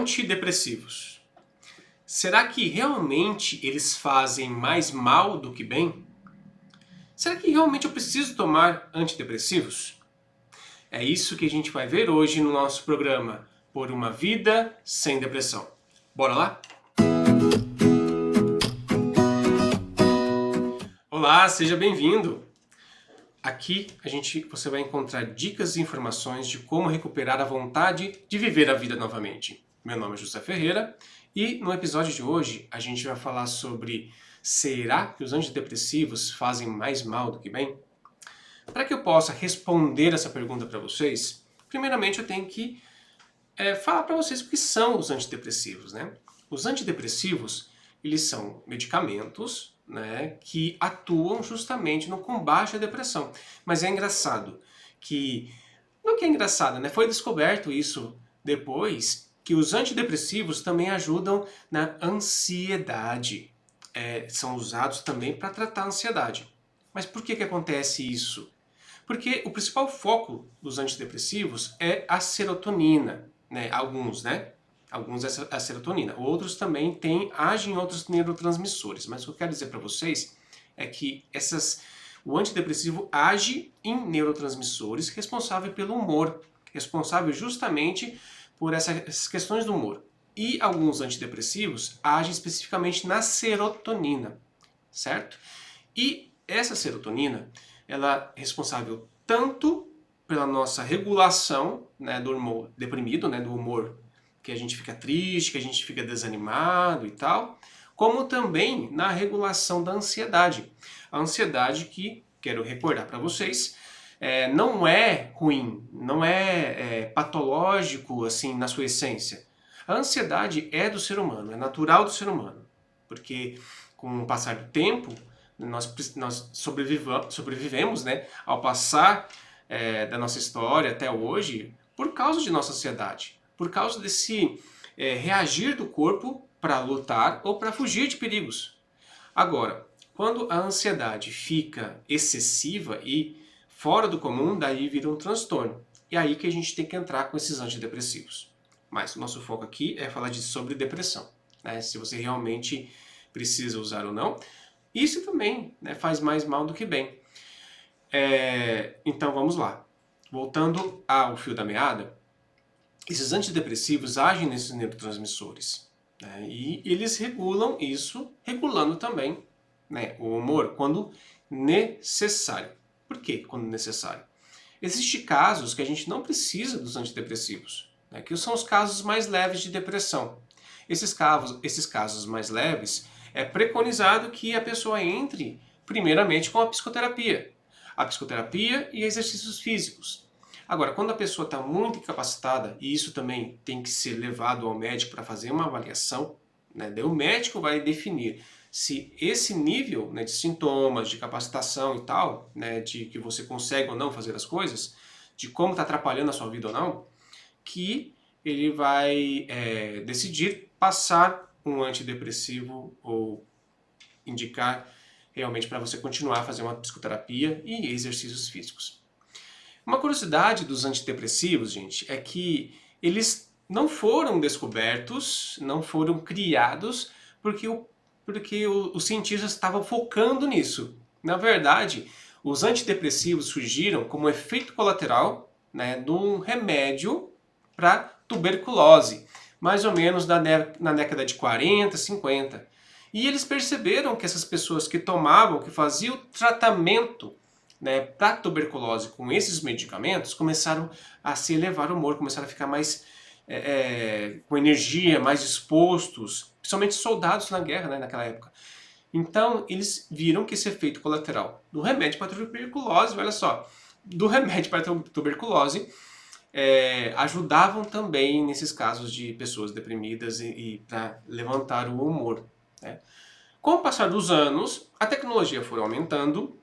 Antidepressivos. Será que realmente eles fazem mais mal do que bem? Será que realmente eu preciso tomar antidepressivos? É isso que a gente vai ver hoje no nosso programa Por uma Vida Sem Depressão. Bora lá? Olá, seja bem-vindo! Aqui você vai encontrar dicas e informações de como recuperar a vontade de viver a vida novamente. Meu nome é José Ferreira e no episódio de hoje a gente vai falar sobre: será que os antidepressivos fazem mais mal do que bem? Para que eu possa responder essa pergunta para vocês, primeiramente eu tenho que falar para vocês o que são os antidepressivos, né? Os antidepressivos, eles são medicamentos, né, que atuam justamente no combate à depressão. Mas é engraçado que, não que é engraçado, né? Foi descoberto isso depois, que os antidepressivos também ajudam na ansiedade. São usados também para tratar a ansiedade. Mas por que acontece isso? Porque o principal foco dos antidepressivos é a serotonina, né? Alguns, né? Alguns é a serotonina. Outros também agem em outros neurotransmissores. Mas o que eu quero dizer para vocês é que o antidepressivo age em neurotransmissores responsáveis pelo humor, responsável justamente por essas questões do humor. E alguns antidepressivos agem especificamente na serotonina, certo? E essa serotonina, ela é responsável tanto pela nossa regulação, né, do humor deprimido, né, do humor que a gente fica triste, que a gente fica desanimado e tal, como também na regulação da ansiedade. A ansiedade que, quero recordar para vocês, não é ruim, não é patológico assim na sua essência. A ansiedade é do ser humano, é natural do ser humano, porque com o passar do tempo, nós sobrevivemos, né, ao passar da nossa história até hoje por causa de nossa ansiedade, por causa desse reagir do corpo para lutar ou para fugir de perigos. Agora, quando a ansiedade fica excessiva e fora do comum, daí vira um transtorno. E aí que a gente tem que entrar com esses antidepressivos. Mas o nosso foco aqui é falar sobre depressão, né? Se você realmente precisa usar ou não. Isso também, né, faz mais mal do que bem. Então vamos lá. Voltando ao fio da meada, esses antidepressivos agem nesses neurotransmissores, né, e eles regulam isso, regulando também, né, o humor quando necessário. Por que quando necessário? Existem casos que a gente não precisa dos antidepressivos, né, que são os casos mais leves de depressão. Esses casos mais leves, é preconizado que a pessoa entre primeiramente com a psicoterapia. A psicoterapia e exercícios físicos. Agora, quando a pessoa está muito incapacitada, e isso também tem que ser levado ao médico para fazer uma avaliação, né, daí o médico vai definir se esse nível, né, de sintomas, de capacitação e tal, né, de que você consegue ou não fazer as coisas, de como está atrapalhando a sua vida ou não, que ele vai decidir passar um antidepressivo ou indicar realmente para você continuar a fazer uma psicoterapia e exercícios físicos. Uma curiosidade dos antidepressivos, gente, é que eles não foram descobertos, não foram criados porque os cientistas estavam focando nisso. Na verdade, os antidepressivos surgiram como efeito colateral, né, de um remédio para tuberculose, mais ou menos na década de 40, 50. E eles perceberam que essas pessoas que tomavam, que faziam tratamento, né, para tuberculose com esses medicamentos, começaram a se elevar o humor, começaram a ficar mais com energia, mais dispostos, principalmente soldados na guerra, né, naquela época. Então eles viram que esse efeito colateral do remédio para tuberculose, olha só, do remédio para tuberculose, ajudavam também nesses casos de pessoas deprimidas e para levantar o humor, né? Com o passar dos anos, a tecnologia foi aumentando,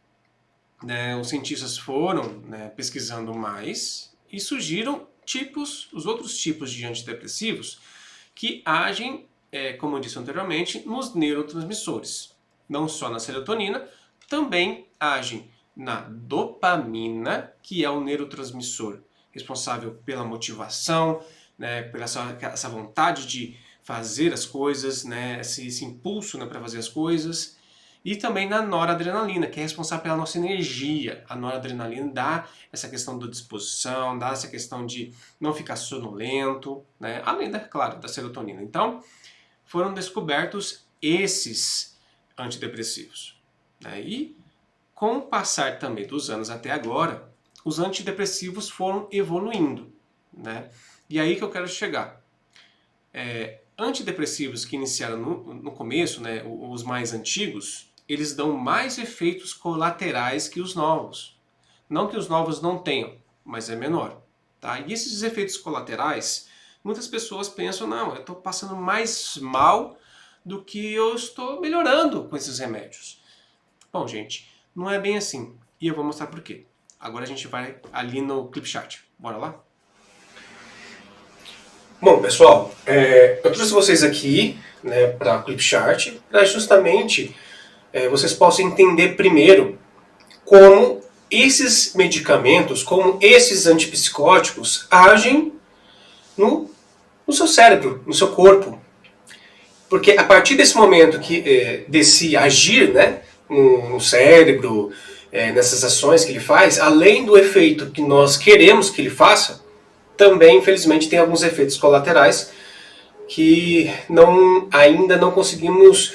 né, os cientistas foram, né, pesquisando mais e surgiram os outros tipos de antidepressivos que agem, como eu disse anteriormente, nos neurotransmissores. Não só na serotonina, também agem na dopamina, que é o neurotransmissor responsável pela motivação, né, pela essa vontade de fazer as coisas, né, esse impulso, né, para fazer as coisas. E também na noradrenalina, que é responsável pela nossa energia. A noradrenalina dá essa questão da disposição, dá essa questão de não ficar sonolento, né, além, claro, da serotonina. Então, foram descobertos esses antidepressivos, né, e com o passar também dos anos até agora, os antidepressivos foram evoluindo, né? E aí que eu quero chegar. Antidepressivos que iniciaram no começo, né, os mais antigos, eles dão mais efeitos colaterais que os novos. Não que os novos não tenham, mas é menor. Tá? E esses efeitos colaterais, muitas pessoas pensam, não, eu estou passando mais mal do que eu estou melhorando com esses remédios. Bom, gente, não é bem assim. E eu vou mostrar por quê. Agora a gente vai ali no ClipChart. Bora lá? Bom, pessoal, eu trouxe vocês aqui, né, para a ClipChart, para justamente vocês possam entender primeiro como esses medicamentos, como esses antipsicóticos agem no seu cérebro, no seu corpo. Porque a partir desse momento desse agir, né, no cérebro, nessas ações que ele faz, além do efeito que nós queremos que ele faça, também, infelizmente, tem alguns efeitos colaterais que ainda não conseguimos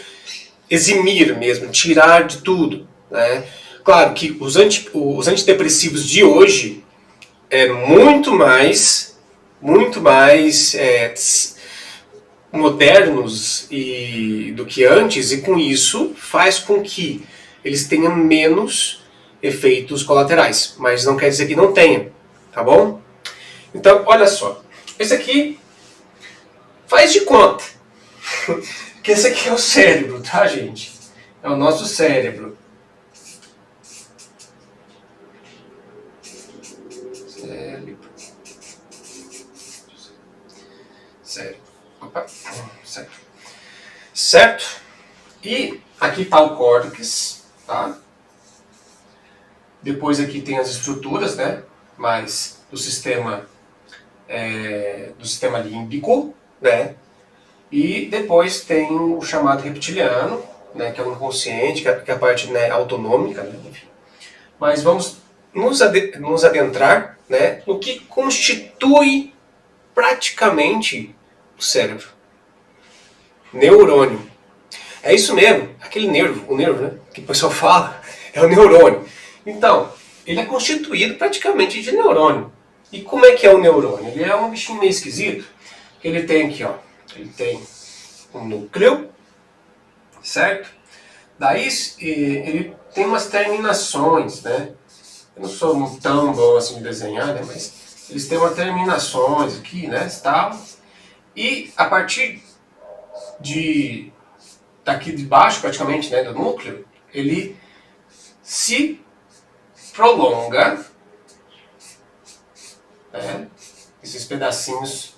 eximir mesmo, tirar de tudo, né? Claro que os antidepressivos de hoje é muito mais modernos do que antes, e com isso faz com que eles tenham menos efeitos colaterais, mas não quer dizer que não tenha, tá bom? Então, olha só, esse aqui faz de conta que esse aqui é o cérebro, tá, gente? É o nosso cérebro. Cérebro. Opa, certo? E aqui está o córtex, tá? Depois aqui tem as estruturas, né? Mas do sistema límbico, né? E depois tem o chamado reptiliano, né? Que é o inconsciente, que é a parte, né, autonômica, né? Enfim. Mas vamos nos adentrar, né, no que constitui praticamente o cérebro. Neurônio. É isso mesmo, aquele nervo, né, que o pessoal fala, é o neurônio. Então, ele é constituído praticamente de neurônio. E como é que é o neurônio? Ele é um bichinho meio esquisito. Ele tem aqui, ó, ele tem um núcleo, certo? Daí ele tem umas terminações, né? Eu não sou tão bom assim de desenhar, né? Mas eles têm umas terminações aqui, né? Tal. E a partir daqui de baixo, praticamente, né, do núcleo, ele se prolonga, né? Esses pedacinhos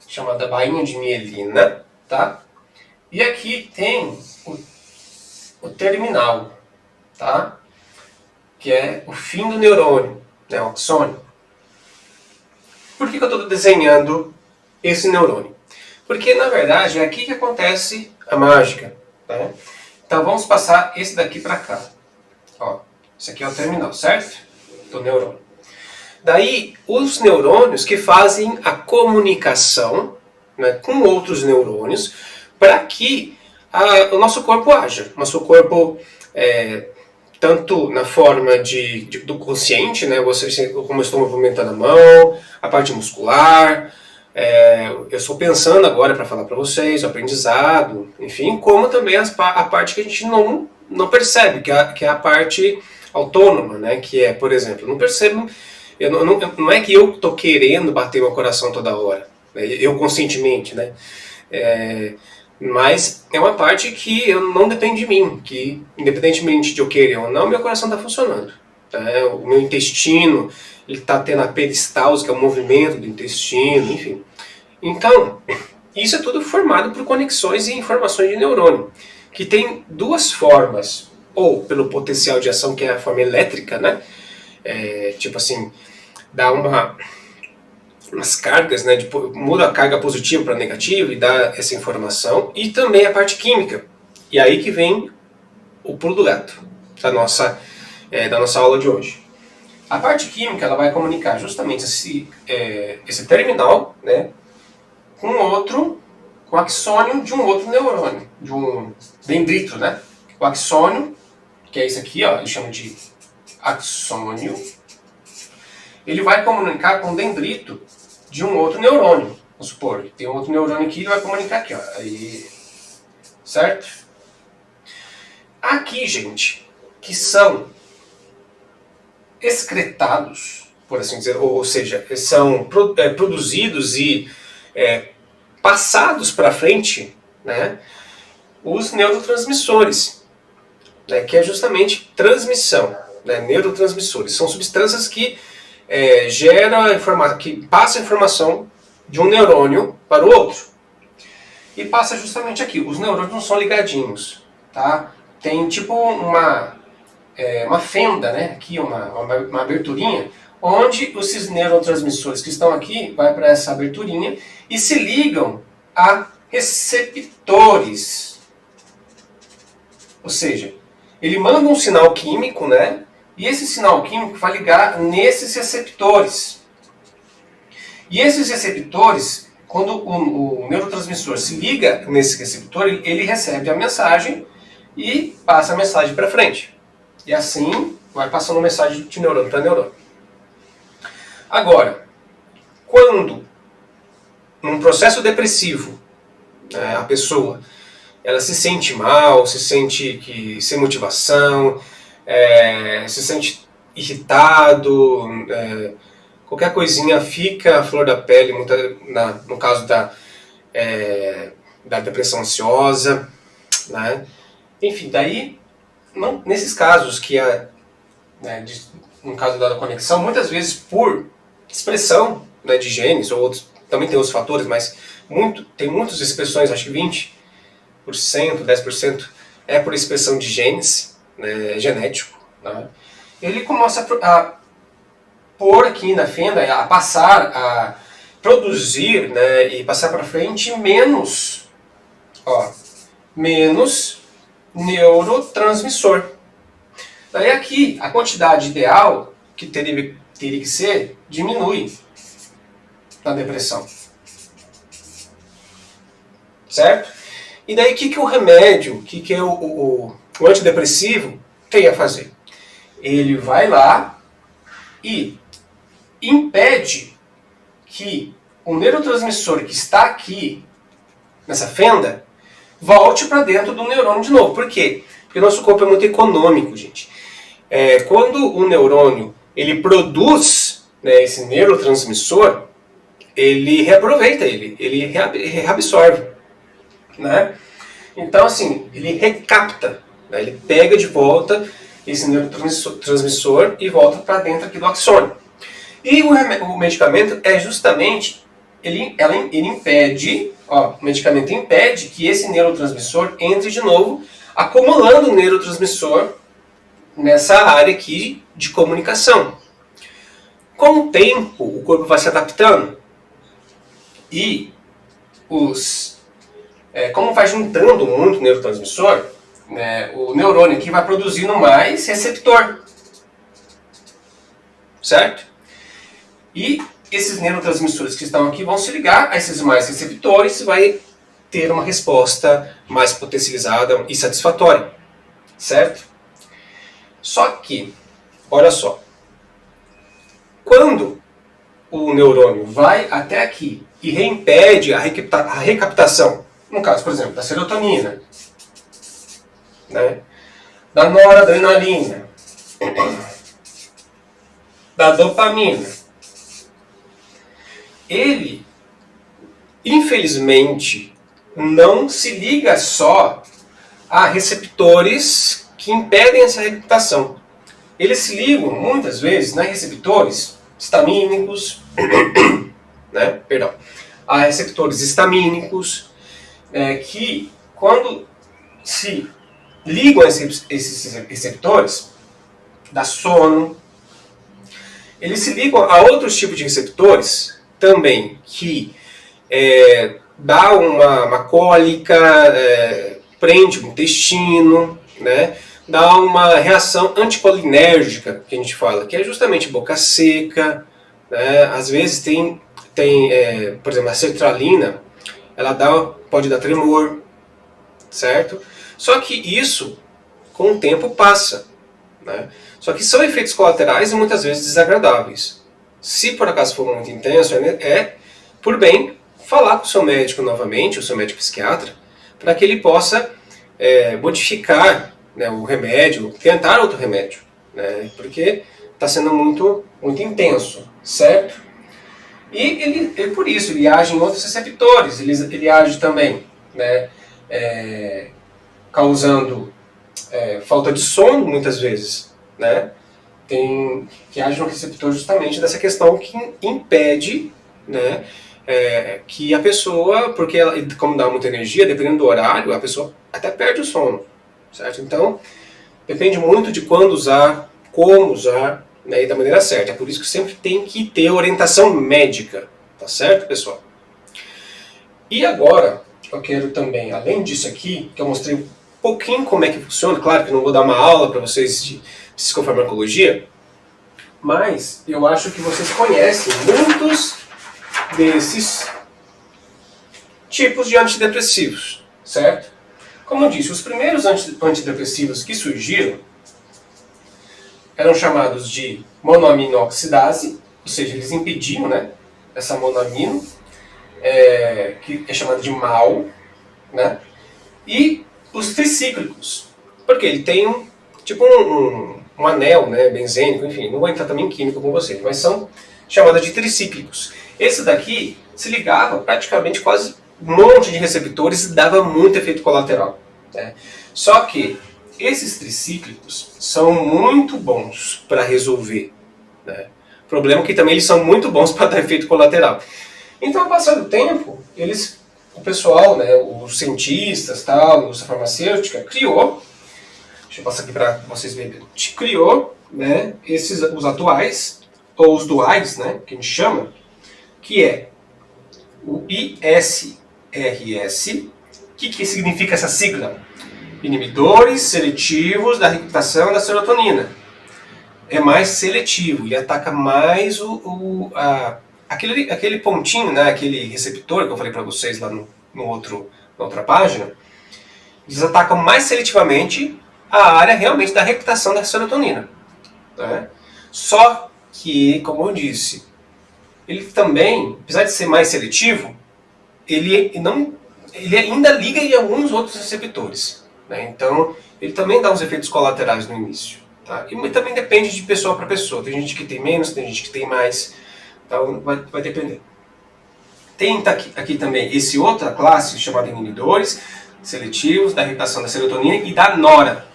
chamada bainha de mielina, tá? E aqui tem o terminal, tá? Que é o fim do neurônio, né, o axônio. Por que eu estou desenhando esse neurônio? Porque, na verdade, é aqui que acontece a mágica. Tá? Então, vamos passar esse daqui para cá. Ó, esse aqui é o terminal, certo? Do neurônio. Daí, os neurônios que fazem a comunicação, né, com outros neurônios para que o nosso corpo haja. Nosso corpo, tanto na forma do consciente, né, como eu estou movimentando a mão, a parte muscular, eu estou pensando agora para falar para vocês, o aprendizado, enfim, como também a parte que a gente não percebe, que é a parte autônoma, né, que é, por exemplo, eu não percebo, não é que eu estou querendo bater meu coração toda hora, né, eu conscientemente, né, mas é uma parte que não depende de mim, que independentemente de eu querer ou não, meu coração está funcionando. Tá? O meu intestino está tendo a peristalse, que é o movimento do intestino, enfim. Então, isso é tudo formado por conexões e informações de neurônio, que tem duas formas, ou pelo potencial de ação, que é a forma elétrica, né? Tipo assim, dá as cargas, né, muda a carga positiva para negativa e dá essa informação, e também a parte química. E aí que vem o pulo do gato da nossa aula de hoje. A parte química ela vai comunicar justamente esse terminal, né, com o axônio de um outro neurônio, de um dendrito, né? O axônio, que é isso aqui, ó, eles chamam de axônio, ele vai comunicar com o dendrito de um outro neurônio. Vamos supor, tem um outro neurônio aqui, ele vai comunicar aqui, ó. Aí, certo? Aqui, gente, que são excretados, por assim dizer, ou seja, são produzidos e passados para frente, né, os neurotransmissores, né, que é justamente transmissão, né, neurotransmissores. São substâncias que que passam informação de um neurônio para o outro. E passa justamente aqui. Os neurônios não são ligadinhos, tá? Tem tipo uma fenda, né? Aqui uma aberturinha, onde esses neurotransmissores que estão aqui vai para essa aberturinha e se ligam a receptores. Ou seja, ele manda um sinal químico, né? E esse sinal químico vai ligar nesses receptores. E esses receptores, quando o neurotransmissor se liga nesse receptor, ele recebe a mensagem e passa a mensagem para frente. E assim vai passando mensagem de neurônio para neurônio. Agora, quando num processo depressivo, a pessoa ela se sente mal, se sente sem motivação, se sente irritado, qualquer coisinha fica a flor da pele, no caso da depressão ansiosa, né? Enfim, daí, nesses casos que no caso da conexão, muitas vezes por expressão, né, de genes, ou outros, também tem outros fatores, mas tem muitas expressões, acho que 20%, 10% é por expressão de genes, né, genético, né? Ele começa a pôr aqui na fenda, a passar, a produzir, né, e passar para frente menos neurotransmissor. Daí aqui, a quantidade ideal que teria que ser, diminui na depressão. Certo? E daí o que o remédio, o que o antidepressivo tem a fazer? Ele vai lá e impede que o neurotransmissor que está aqui, nessa fenda, volte para dentro do neurônio de novo. Por quê? Porque o nosso corpo é muito econômico, gente. Quando o neurônio ele produz, né, esse neurotransmissor, ele reaproveita ele reabsorve, né? Então, assim, ele recapta, né, ele pega de volta esse neurotransmissor e volta para dentro aqui do axônio. E o medicamento é justamente, ele impede, o medicamento impede que esse neurotransmissor entre de novo, acumulando o neurotransmissor nessa área aqui de comunicação. Com o tempo, o corpo vai se adaptando e como vai juntando muito neurotransmissor, né, o neurônio aqui vai produzindo mais receptor, certo? E esses neurotransmissores que estão aqui vão se ligar a esses mais receptores e vai ter uma resposta mais potencializada e satisfatória, certo? Só que, olha só, quando o neurônio vai até aqui e reimpede a recaptação, no caso, por exemplo, da serotonina, né, da noradrenalina, da dopamina, ele, infelizmente, não se liga só a receptores que impedem essa recaptação. Eles se ligam, muitas vezes, a receptores histamínicos, né, a receptores histamínicos, que, quando se ligam a esses receptores, dá sono. Eles se ligam a outros tipos de receptores também que dá uma cólica, prende o intestino, né? Dá uma reação anticolinérgica, que a gente fala, que é justamente boca seca, né? Às vezes tem por exemplo, a sertralina, ela pode dar tremor, certo? Só que isso, com o tempo, passa, né? Só que são efeitos colaterais e muitas vezes desagradáveis. Se por acaso for muito intenso, por bem falar com o seu médico novamente, o seu médico psiquiatra, para que ele possa modificar, né, o remédio, tentar outro remédio, né, porque está sendo muito intenso, certo? E ele por isso, ele age em outros receptores, ele age também, né, causando falta de sono muitas vezes, né, que age no receptor justamente dessa questão que impede, né, que a pessoa, porque ela, como dá muita energia, dependendo do horário, a pessoa até perde o sono, certo? Então, depende muito de quando usar, como usar, né, e da maneira certa. É por isso que sempre tem que ter orientação médica, tá certo, pessoal? E agora, eu quero também, além disso aqui, que eu mostrei um pouquinho como é que funciona, claro que eu não vou dar uma aula para vocês de psicofarmacologia, mas eu acho que vocês conhecem muitos desses tipos de antidepressivos, certo? Como eu disse, os primeiros antidepressivos que surgiram eram chamados de monoaminoxidase, ou seja, eles impediam, né, essa monoamino, que é chamada de MAO, né, e os tricíclicos, porque ele tem um anel, né, benzênico, enfim, não vou entrar também em química com vocês, mas são chamados de tricíclicos. Esse daqui se ligava praticamente quase um monte de receptores e dava muito efeito colateral, né? Só que esses tricíclicos são muito bons para resolver, né? O problema é que também eles são muito bons para dar efeito colateral. Então, ao passar do tempo, o pessoal, né, os cientistas, tal, a farmacêutica, criou, deixa eu passar aqui para vocês verem, criou, né, os atuais, ou os duais, né, que a gente chama, que é o ISRS. O que significa essa sigla? Inibidores seletivos da recaptação da serotonina. É mais seletivo, ele ataca mais aquele pontinho, né, aquele receptor que eu falei para vocês lá na outra página. Eles atacam mais seletivamente a área realmente da recaptação da serotonina, né? Só que, como eu disse, ele também, apesar de ser mais seletivo, ele ainda liga em alguns outros receptores, né? Então, ele também dá uns efeitos colaterais no início, tá? E também depende de pessoa para pessoa. Tem gente que tem menos, tem gente que tem mais, então vai depender. Tem aqui também esse outra classe chamada inibidores seletivos da recaptação da serotonina e da nora.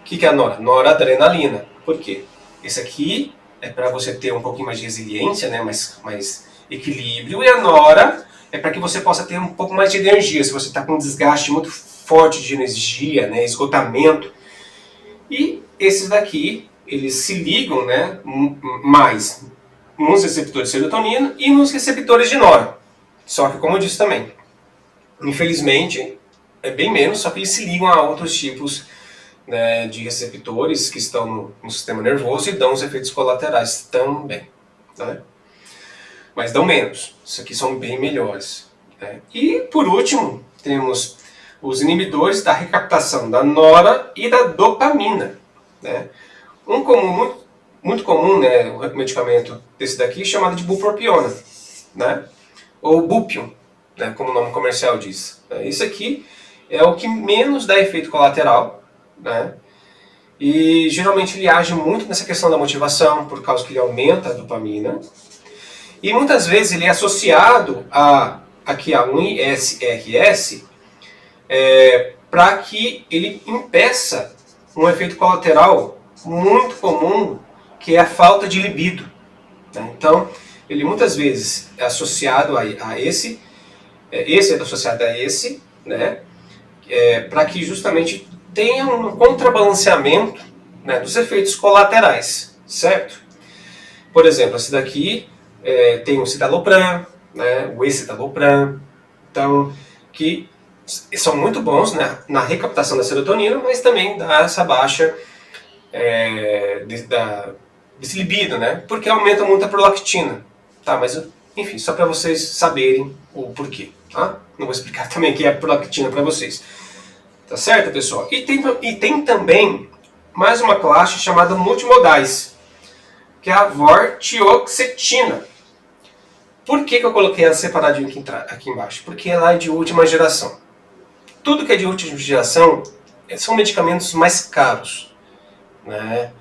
O que é a nora? Noradrenalina. Por quê? Esse aqui é para você ter um pouquinho mais de resiliência, né, mais equilíbrio, e a nora é para que você possa ter um pouco mais de energia, se você está com um desgaste muito forte de energia, né, esgotamento. E esses daqui, eles se ligam, né, mais nos receptores de serotonina e nos receptores de nora. Só que, como eu disse também, infelizmente, é bem menos, só que eles se ligam a outros tipos, né, de receptores que estão no sistema nervoso e dão os efeitos colaterais também, né? Mas dão menos. Isso aqui são bem melhores, né? E, por último, temos os inibidores da recaptação da nora e da dopamina, né? Muito comum, né, o medicamento desse daqui é chamado de bupropiona, né? Ou bupium, né, como o nome comercial diz. Isso aqui é o que menos dá efeito colateral, né? E geralmente ele age muito nessa questão da motivação, por causa que ele aumenta a dopamina. E muitas vezes ele é associado aqui a um ISRS para que ele impeça um efeito colateral muito comum, que é a falta de libido, né? Então, ele muitas vezes é associado a esse é associado a esse, né? Para que justamente tenha um contrabalanceamento, né, dos efeitos colaterais, certo? Por exemplo, esse daqui tem o citalopram, né, o escitalopram, então, que são muito bons, né, na recaptação da serotonina, mas também dá essa baixa desse libido, né, porque aumenta muito a prolactina, tá, mas enfim, só para vocês saberem o porquê, tá? Não vou explicar também o que é a prolactina para vocês. Tá certo, pessoal? E tem também mais uma classe chamada multimodais, que é a vortioxetina. Por que eu coloquei ela separadinho aqui embaixo? Porque ela é de última geração. Tudo que é de última geração são medicamentos mais caros, né?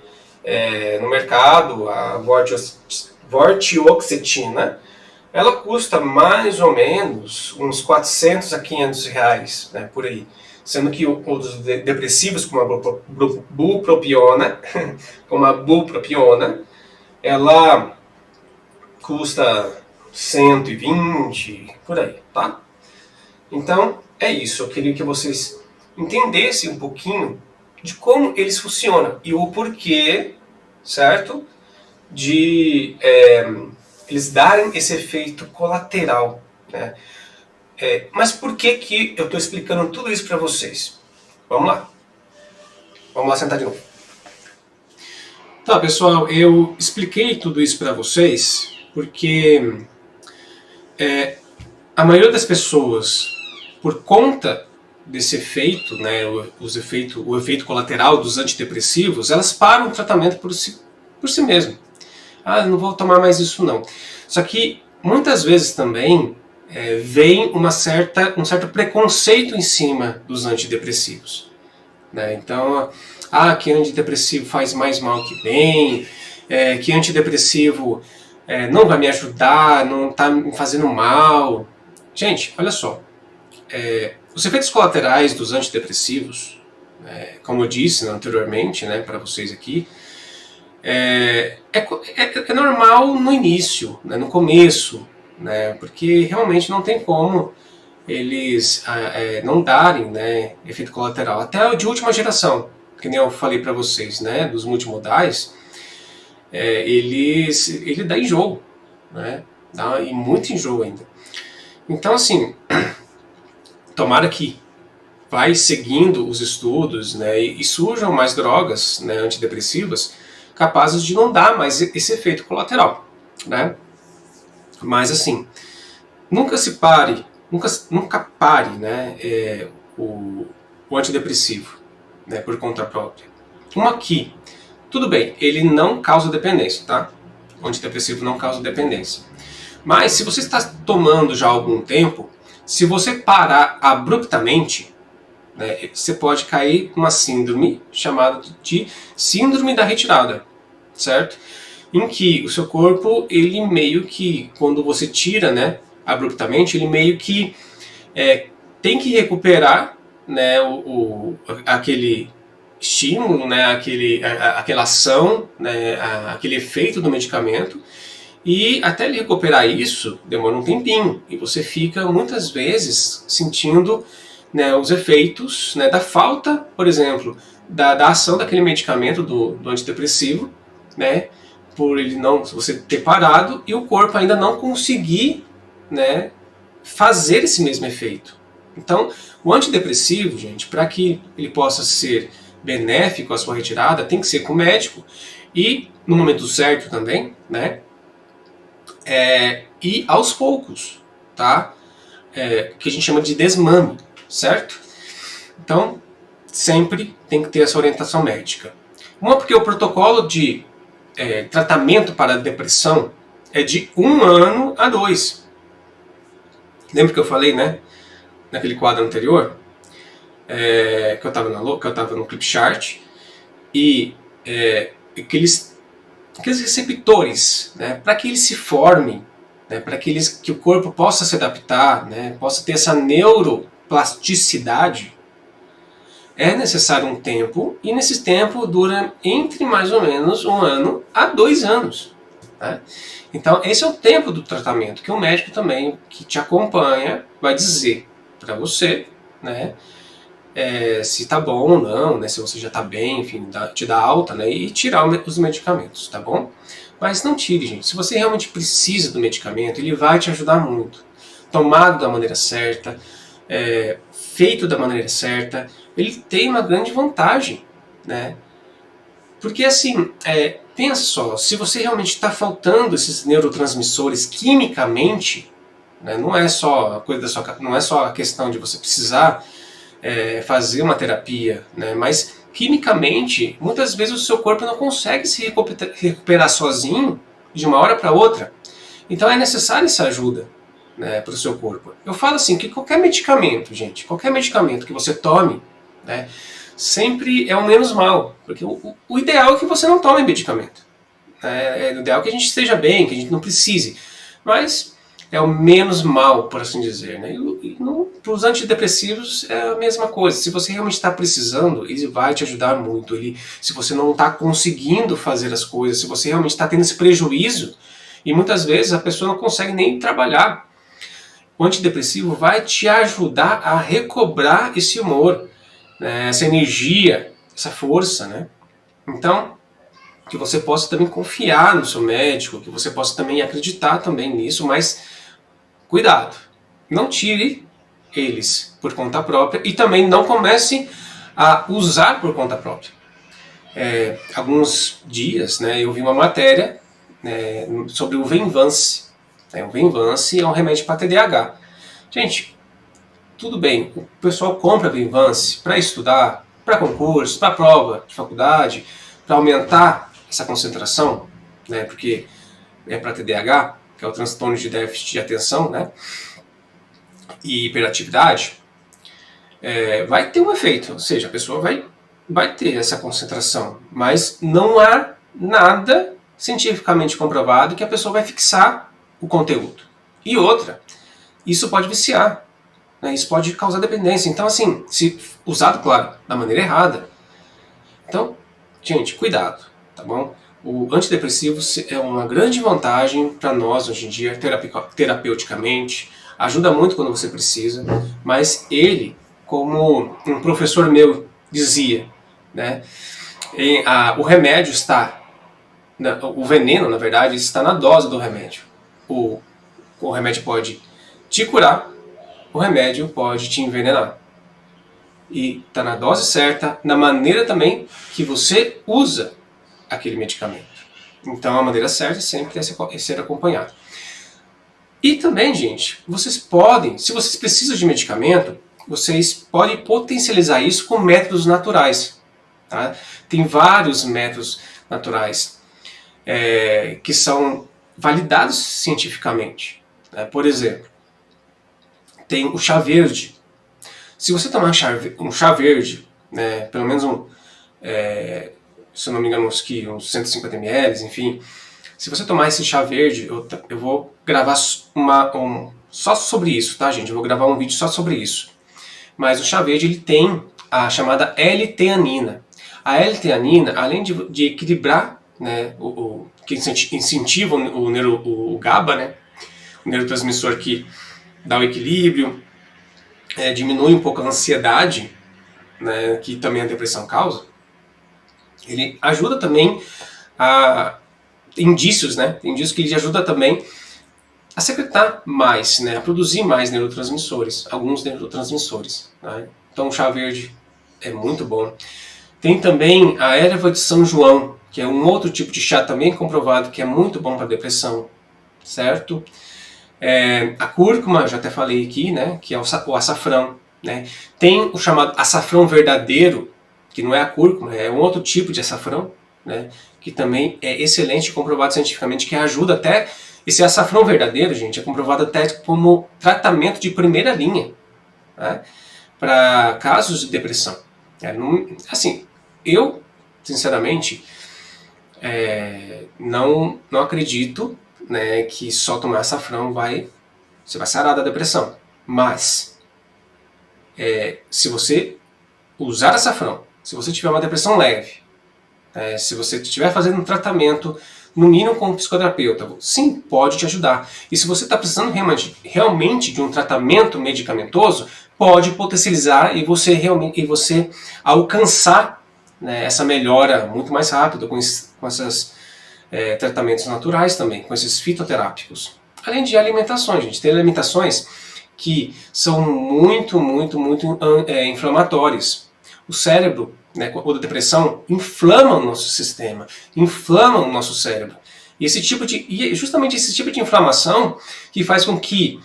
No mercado, a vortioxetina, ela custa mais ou menos uns 400 a 500 reais, né, por aí. Sendo que outros depressivos, como a bupropiona, ela custa 120, por aí, tá? Então, é isso. Eu queria que vocês entendessem um pouquinho de como eles funcionam e o porquê, certo? De eles darem esse efeito colateral, né? Mas por que eu estou explicando tudo isso para vocês? Vamos lá. Vamos lá sentar de novo. Tá, pessoal, eu expliquei tudo isso para vocês porque a maioria das pessoas, por conta desse efeito, né, o efeito colateral dos antidepressivos, elas param o tratamento por si mesmo. Ah, não vou tomar mais isso não. Só que muitas vezes também vem um certo preconceito em cima dos antidepressivos, né? Então, que antidepressivo faz mais mal que bem, que antidepressivo não vai me ajudar, não está me fazendo mal. Gente, olha só, os efeitos colaterais dos antidepressivos, como eu disse anteriormente, né, para vocês aqui, é normal no início, né, no começo, né, porque realmente não tem como eles não darem, né, efeito colateral. Até o de última geração, que nem eu falei para vocês, né, dos multimodais, ele dá enjoo, né, e muito enjoo ainda. Então, assim, tomara que vai seguindo os estudos, né, e surjam mais drogas, né, antidepressivas capazes de não dar mais esse efeito colateral, né? Mas assim, nunca pare, né, o antidepressivo, né, por conta própria. Aqui, tudo bem, ele não causa dependência, tá? O antidepressivo não causa dependência. Mas se você está tomando já há algum tempo, se você parar abruptamente, né, você pode cair numa síndrome chamada de síndrome da retirada, certo? Em que o seu corpo, ele meio que, quando você tira, né, abruptamente, ele meio que tem que recuperar, né, aquele estímulo, né, aquela ação, né, aquele efeito do medicamento, e até ele recuperar isso demora um tempinho, e você fica muitas vezes sentindo, né, os efeitos, né, da falta, por exemplo, da ação daquele medicamento do antidepressivo, né, por ele não, você ter parado e o corpo ainda não conseguir, né, fazer esse mesmo efeito. Então, o antidepressivo, gente, para que ele possa ser benéfico à sua retirada, tem que ser com o médico e no momento certo também, né, e aos poucos, tá? Que a gente chama de desmame, certo? Então, sempre tem que ter essa orientação médica. Porque o protocolo de tratamento para a depressão é de 1 ano a 2. Lembra que eu falei, né? Naquele quadro anterior, que eu estava no Clip Chart, e aqueles receptores, né, para que eles se formem, né, para que o corpo possa se adaptar, né, possa ter essa neuroplasticidade, é necessário um tempo, e nesse tempo dura entre mais ou menos 1 ano a 2 anos. Né? Então esse é o tempo do tratamento, que o médico também, que te acompanha, vai dizer para você, né, se tá bom ou não, né, se você já tá bem, enfim, te dá alta, né, e tirar os medicamentos, tá bom? Mas não tire, gente. Se você realmente precisa do medicamento, ele vai te ajudar muito. Tomado da maneira certa, feito da maneira certa, ele tem uma grande vantagem, né? Porque assim, pensa só, se você realmente está faltando esses neurotransmissores quimicamente, né, não é só a coisa da sua, não é só a questão de você precisar fazer uma terapia, né, mas quimicamente, muitas vezes o seu corpo não consegue se recuperar sozinho de uma hora para outra. Então é necessária essa ajuda, né, para o seu corpo. Eu falo assim que qualquer medicamento, gente, qualquer medicamento que você tome, né, sempre é o menos mal, porque o ideal é que você não tome medicamento. O ideal é que a gente esteja bem, que a gente não precise, mas é o menos mal, por assim dizer. Né? Para os antidepressivos é a mesma coisa. Se você realmente está precisando, ele vai te ajudar muito. Se você não está conseguindo fazer as coisas, se você realmente está tendo esse prejuízo, e muitas vezes a pessoa não consegue nem trabalhar, o antidepressivo vai te ajudar a recobrar esse humor, né, essa energia, essa força, né? Então, que você possa também confiar no seu médico, que você possa também acreditar também nisso, mas cuidado, não tire eles por conta própria e também não comece a usar por conta própria. Alguns dias, né, eu vi uma matéria sobre o Venvance. O Venvance é um remédio para TDAH. Gente, tudo bem, o pessoal compra Venvance para estudar, para concurso, para prova de faculdade, para aumentar essa concentração, né, porque é para TDAH, que é o transtorno de déficit de atenção, né, e hiperatividade, vai ter um efeito, ou seja, a pessoa vai ter essa concentração, mas não há nada cientificamente comprovado que a pessoa vai fixar o conteúdo. E outra, isso pode viciar, né, isso pode causar dependência. Então, assim, se usado, claro, da maneira errada. Então, gente, cuidado, tá bom? O antidepressivo é uma grande vantagem para nós hoje em dia, terapeuticamente, ajuda muito quando você precisa, mas ele, como um professor meu dizia, né, o remédio está, o veneno, na verdade, está na dose do remédio. O remédio pode te curar, o remédio pode te envenenar. E está na dose certa, na maneira também que você usa aquele medicamento. Então a maneira certa sempre é ser acompanhado. E também, gente, vocês podem, se vocês precisam de medicamento, vocês podem potencializar isso com métodos naturais. Tá? Tem vários métodos naturais que são validados cientificamente. Né? Por exemplo, tem o chá verde. Se você tomar um chá verde, né, pelo menos se eu não me engano, uns 150 ml, enfim, se você tomar esse chá verde, eu vou gravar só sobre isso, tá, gente? Eu vou gravar um vídeo só sobre isso. Mas o chá verde, ele tem a chamada L-teanina. A L-teanina, além de equilibrar, né, que incentiva o GABA, né, o neurotransmissor que dá o equilíbrio, diminui um pouco a ansiedade, né, que também a depressão causa, ele ajuda também indícios, né, indícios que ele ajuda também a secretar mais, né, a produzir mais neurotransmissores, alguns neurotransmissores. Né? Então o chá verde é muito bom. Tem também a erva de São João, que é um outro tipo de chá também comprovado que é muito bom para depressão, certo? A cúrcuma, já até falei aqui, né, que é o açafrão. Né? Tem o chamado açafrão verdadeiro, que não é a cúrcuma, é um outro tipo de açafrão, né, que também é excelente, comprovado cientificamente, que ajuda até. Esse açafrão verdadeiro, gente, é comprovado até como tratamento de primeira linha, né, para casos de depressão. Assim, eu, sinceramente, não acredito, né, que só tomar açafrão você vai sarar da depressão. Mas, se você usar açafrão, se você tiver uma depressão leve, se você estiver fazendo um tratamento, no mínimo com um psicoterapeuta, sim, pode te ajudar. E se você está precisando realmente de um tratamento medicamentoso, pode potencializar e você alcançar, né, essa melhora muito mais rápido com essas tratamentos naturais também, com esses fitoterápicos. Além de alimentações, gente. Tem alimentações que são muito inflamatórias. O cérebro, né, ou a depressão, inflama o nosso sistema, inflama o nosso cérebro. E justamente esse tipo de inflamação que faz com que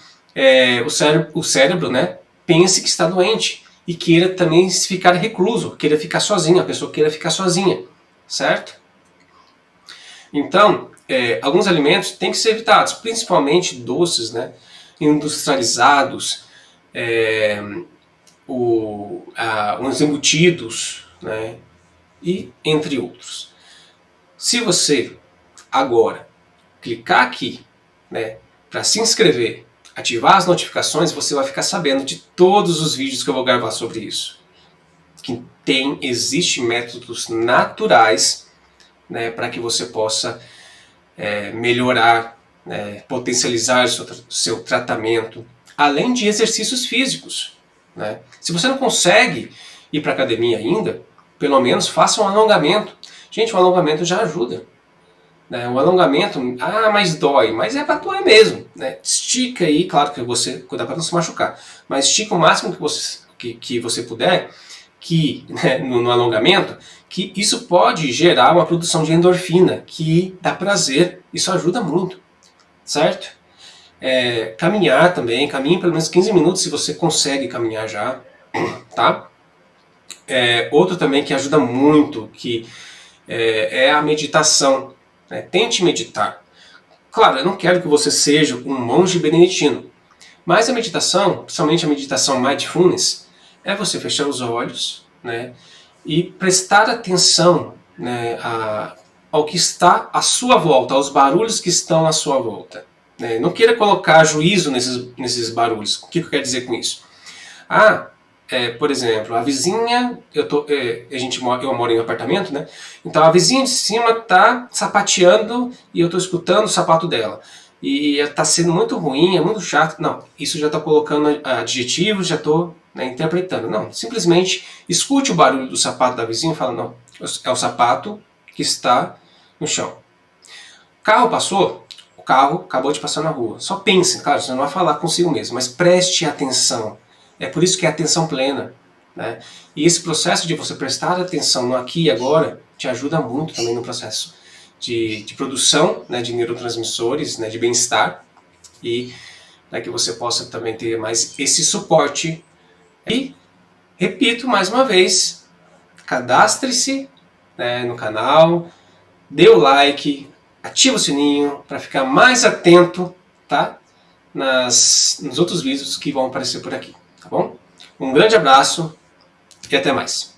o cérebro, né, pense que está doente e queira também ficar recluso, queira ficar sozinho, a pessoa queira ficar sozinha, certo? Então, alguns alimentos têm que ser evitados, principalmente doces, né, industrializados, uns embutidos, né, e entre outros. Se você agora clicar aqui, né, para se inscrever, ativar as notificações, você vai ficar sabendo de todos os vídeos que eu vou gravar sobre isso. Existem métodos naturais, né, para que você possa melhorar, né, potencializar seu tratamento, além de exercícios físicos, né? Se você não consegue ir para a academia ainda, pelo menos faça um alongamento. Gente, o alongamento já ajuda. Né? O alongamento, mas dói, mas é para doer mesmo. Né? Estica aí, claro que você cuidar para não se machucar, mas estica o máximo que você puder, né, no alongamento, que isso pode gerar uma produção de endorfina, que dá prazer, isso ajuda muito, certo? Caminhar também, caminhe pelo menos 15 minutos se você consegue caminhar já, tá? Outro também que ajuda muito, que é a meditação. Né? Tente meditar. Claro, eu não quero que você seja um monge beneditino, mas a meditação, principalmente a meditação mindfulness, é você fechar os olhos, né, e prestar atenção, né, ao que está à sua volta, aos barulhos que estão à sua volta. Né? Não queira colocar juízo nesses barulhos. O que eu quero dizer com isso? Por exemplo, a vizinha, eu moro em um apartamento, né? Então a vizinha de cima está sapateando e eu estou escutando o sapato dela. E está sendo muito ruim, é muito chato. Não, isso já está colocando adjetivos, já estou, né, interpretando. Não, simplesmente escute o barulho do sapato da vizinha e fala, não, é o sapato que está no chão. O carro passou, o carro acabou de passar na rua. Só pense, claro, você não vai falar consigo mesmo, mas preste atenção. É por isso que é atenção plena. Né? E esse processo de você prestar atenção no aqui e agora te ajuda muito também no processo de produção, né, de neurotransmissores, né, de bem-estar, e para que você possa também ter mais esse suporte. E, repito mais uma vez, cadastre-se, né, no canal, dê o like, ativa o sininho para ficar mais atento, tá, nos outros vídeos que vão aparecer por aqui. Tá bom? Um grande abraço e até mais.